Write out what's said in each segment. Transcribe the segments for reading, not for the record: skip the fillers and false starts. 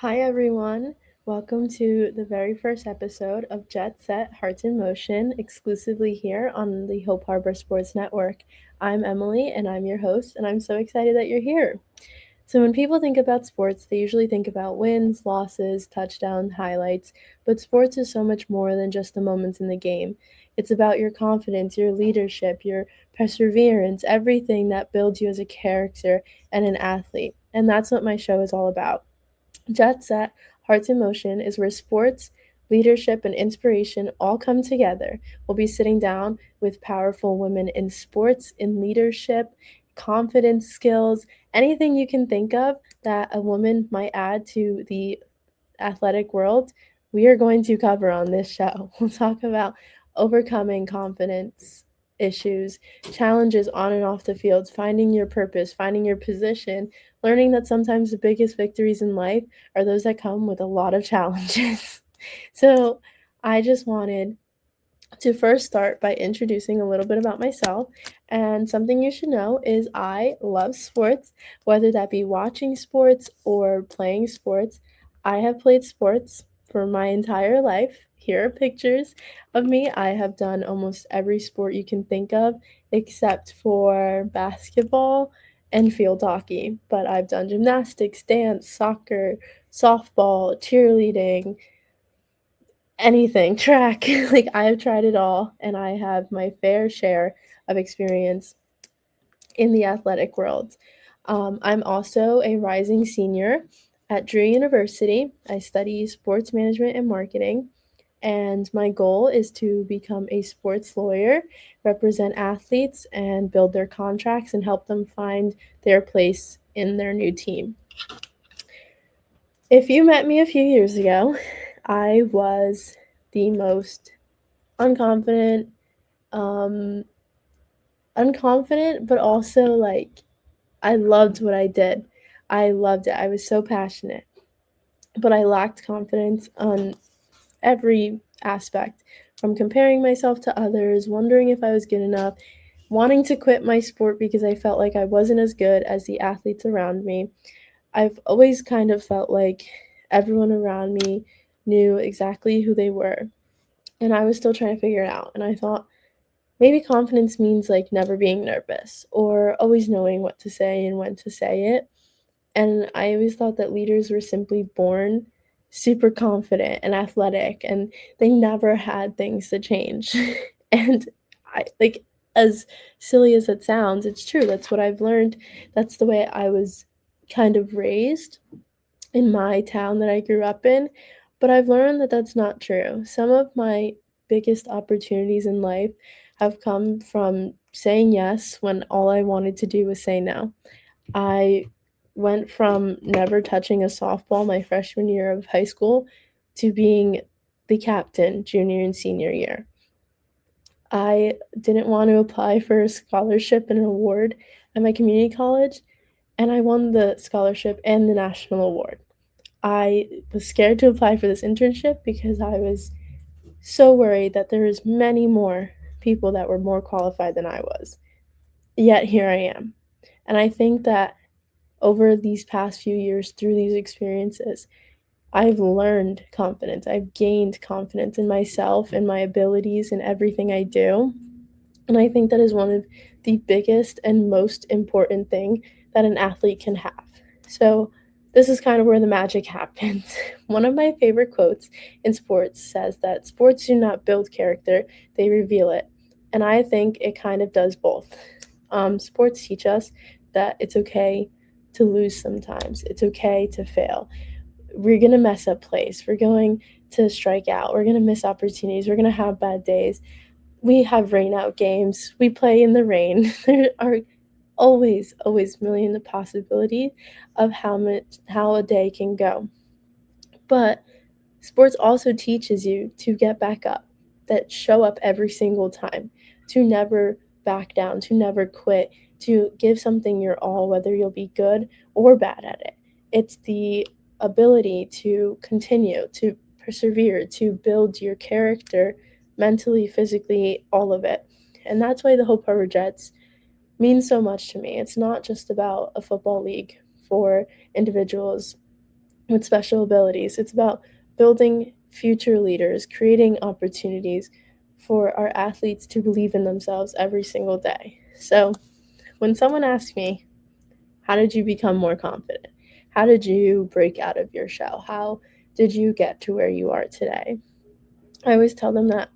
Hi, everyone. Welcome to the very first episode of Jet Set Hearts in Motion, exclusively here on the Hope Harbor Sports Network. I'm Emily, and I'm your host, and I'm so excited that you're here. So, when people think about sports, they usually think about wins, losses, touchdowns, highlights, but sports is so much more than just the moments in the game. It's about your confidence, your leadership, your perseverance, everything that builds you as a character and an athlete. And that's what my show is all about. Jet Set Hearts in Motion is where sports, leadership, and inspiration all come together. We'll be sitting down with powerful women in sports, in leadership, confidence skills, anything you can think of that a woman might add to the athletic world, we are going to cover on this show. We'll talk about overcoming confidence issues, challenges on and off the field, finding your purpose, finding your position, learning that sometimes the biggest victories in life are those that come with a lot of challenges. So, I just wanted to first start by introducing a little bit about myself. And something you should know is I love sports, whether that be watching sports or playing sports. I have played sports for my entire life. Here are pictures of me. I have done almost every sport you can think of except for basketball and field hockey. But I've done gymnastics, dance, soccer, softball, cheerleading, anything, track. Like, I have tried it all, and I have my fair share of experience in the athletic world. I'm also a rising senior at Drew University. I study sports management and marketing, and my goal is to become a sports lawyer, represent athletes, and build their contracts and help them find their place in their new team. If you met me a few years ago, I was the most unconfident, um, but also like I loved what I did. I loved it. I was so passionate, but I lacked confidence on every aspect, from comparing myself to others, wondering if I was good enough, wanting to quit my sport because I felt like I wasn't as good as the athletes around me. I've always kind of felt like everyone around me knew exactly who they were, and I was still trying to figure it out. And I thought, maybe confidence means like never being nervous or always knowing what to say and when to say it. And I always thought that leaders were simply born super confident and athletic and they never had things to change. And I like, as silly as it sounds, it's true. That's what I've learned. That's the way I was kind of raised in my town that I grew up in. But I've learned that that's not true. Some of my biggest opportunities in life have come from saying yes when all I wanted to do was say no. I went from never touching a softball my freshman year of high school to being the captain junior and senior year. I didn't want to apply for a scholarship and an award at my community college, and I won the scholarship and the national award. I was scared to apply for this internship because I was so worried that there was many more people that were more qualified than I was. Yet here I am. And I think that over these past few years through these experiences, I've learned confidence. I've gained confidence in myself and my abilities and everything I do. And I think that is one of the biggest and most important thing that an athlete can have. So this is kind of where the magic happens. One of my favorite quotes in sports says that sports do not build character, they reveal it. And I think it kind of does both. Sports teach us that it's okay to lose sometimes. It's okay to fail. We're going to mess up plays. We're going to strike out. We're going to miss opportunities. We're going to have bad days. We have rain out games. We play in the rain. There are always million the possibility of how a day can go. But sports also teaches you to get back up, that show up every single time, to never back down, to never quit, to give something your all, whether you'll be good or bad at it. It's the ability to continue, to persevere, to build your character mentally, physically, all of it. And that's why the Hope Harbor Jets mean so much to me. It's not just about a football league for individuals. with special abilities. It's about building future leaders, creating opportunities for our athletes to believe in themselves every single day. So when someone asks me, how did you become more confident? How did you break out of your shell? How did you get to where you are today? I always tell them that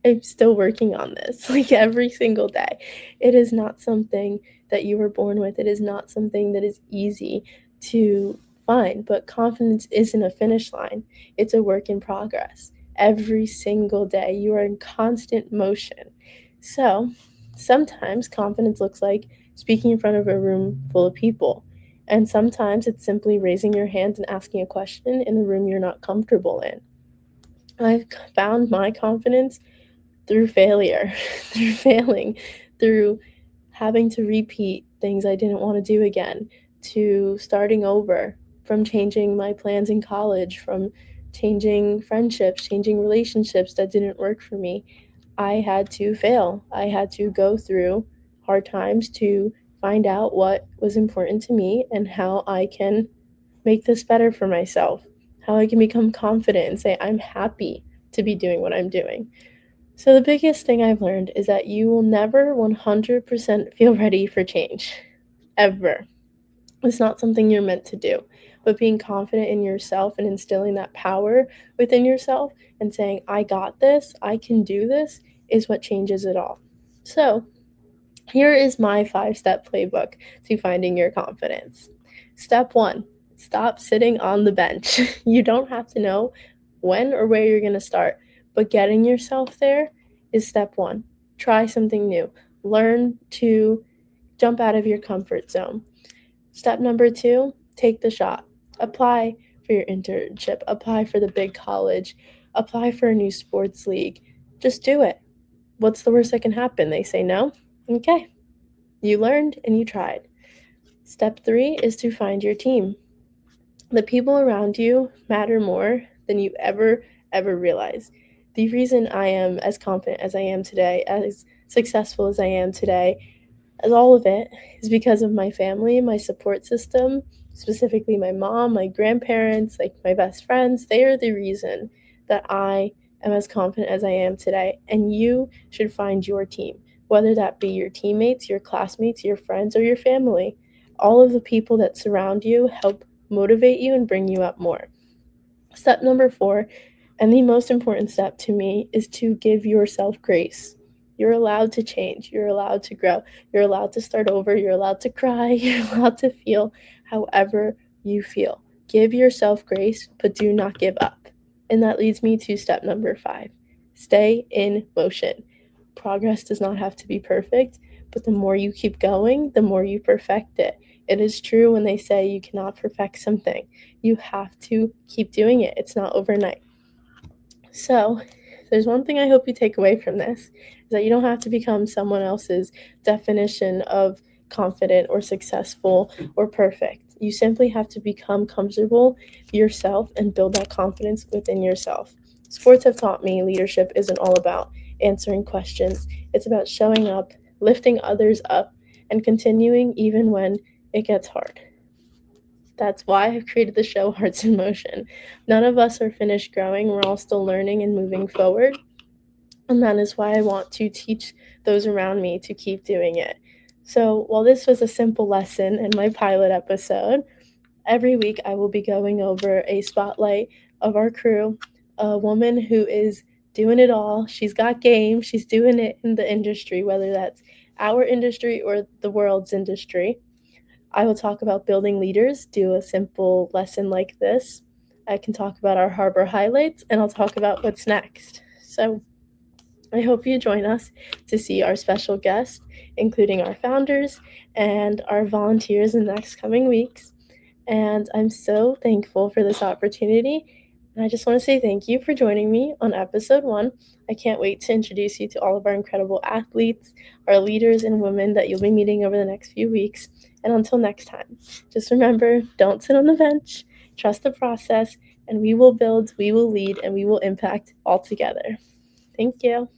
I'm still working on this, like every single day. It is not something that you were born with. It is not something that is easy to find, but confidence isn't a finish line. It's a work in progress. Every single day, you are in constant motion. So, sometimes confidence looks like speaking in front of a room full of people. And sometimes it's simply raising your hand and asking a question in a room you're not comfortable in. I've found my confidence through failure, through failing, through having to repeat things I didn't want to do again, to starting over, from changing my plans in college, from changing friendships, changing relationships that didn't work for me. I had to fail. I had to go through hard times to find out what was important to me and how I can make this better for myself, how I can become confident and say, I'm happy to be doing what I'm doing. So, the biggest thing I've learned is that you will never 100% feel ready for change, ever. It's not something you're meant to do. But being confident in yourself and instilling that power within yourself and saying, I got this, I can do this, is what changes it all. So, here is my 5 step playbook to finding your confidence. Step 1, stop sitting on the bench. You don't have to know when or where you're going to start, but getting yourself there is step 1. Try something new. Learn to jump out of your comfort zone. Step number 2, take the shot. Apply for your internship, apply for the big college, apply for a new sports league. Just do it. What's the worst that can happen? They say no? Okay. You learned and you tried. Step 3 is to find your team. The people around you matter more than you ever realize. The reason I am as confident as I am today, as successful as I am today, as all of it, is because of my family, my support system, specifically my mom, my grandparents, like my best friends. They are the reason that I am as confident as I am today. And you should find your team, whether that be your teammates, your classmates, your friends, or your family. All of the people that surround you help motivate you and bring you up more. Step number 4, and the most important step to me, is to give yourself grace. You're allowed to change. You're allowed to grow. You're allowed to start over. You're allowed to cry. You're allowed to feel however you feel. Give yourself grace, but do not give up. And that leads me to step number 5. Stay in motion. Progress does not have to be perfect, but the more you keep going, the more you perfect it. It is true when they say you cannot perfect something. You have to keep doing it. It's not overnight. So, there's one thing I hope you take away from this, is that you don't have to become someone else's definition of confident or successful or perfect. You simply have to become comfortable yourself and build that confidence within yourself. Sports have taught me leadership isn't all about answering questions. It's about showing up, lifting others up, and continuing even when it gets hard. That's why I've created the show Hearts in Motion. None of us are finished growing. We're all still learning and moving forward. And that is why I want to teach those around me to keep doing it. So while this was a simple lesson in my pilot episode, every week I will be going over a spotlight of our crew, a woman who is doing it all. She's got game. She's doing it in the industry, whether that's our industry or the world's industry. I will talk about building leaders, do a simple lesson like this. I can talk about our harbor highlights, and I'll talk about what's next. So I hope you join us to see our special guests, including our founders and our volunteers in the next coming weeks. And I'm so thankful for this opportunity. And I just want to say thank you for joining me on episode 1. I can't wait to introduce you to all of our incredible athletes, our leaders and women that you'll be meeting over the next few weeks. And until next time, just remember, don't sit on the bench, trust the process, and we will build, we will lead, and we will impact all together. Thank you.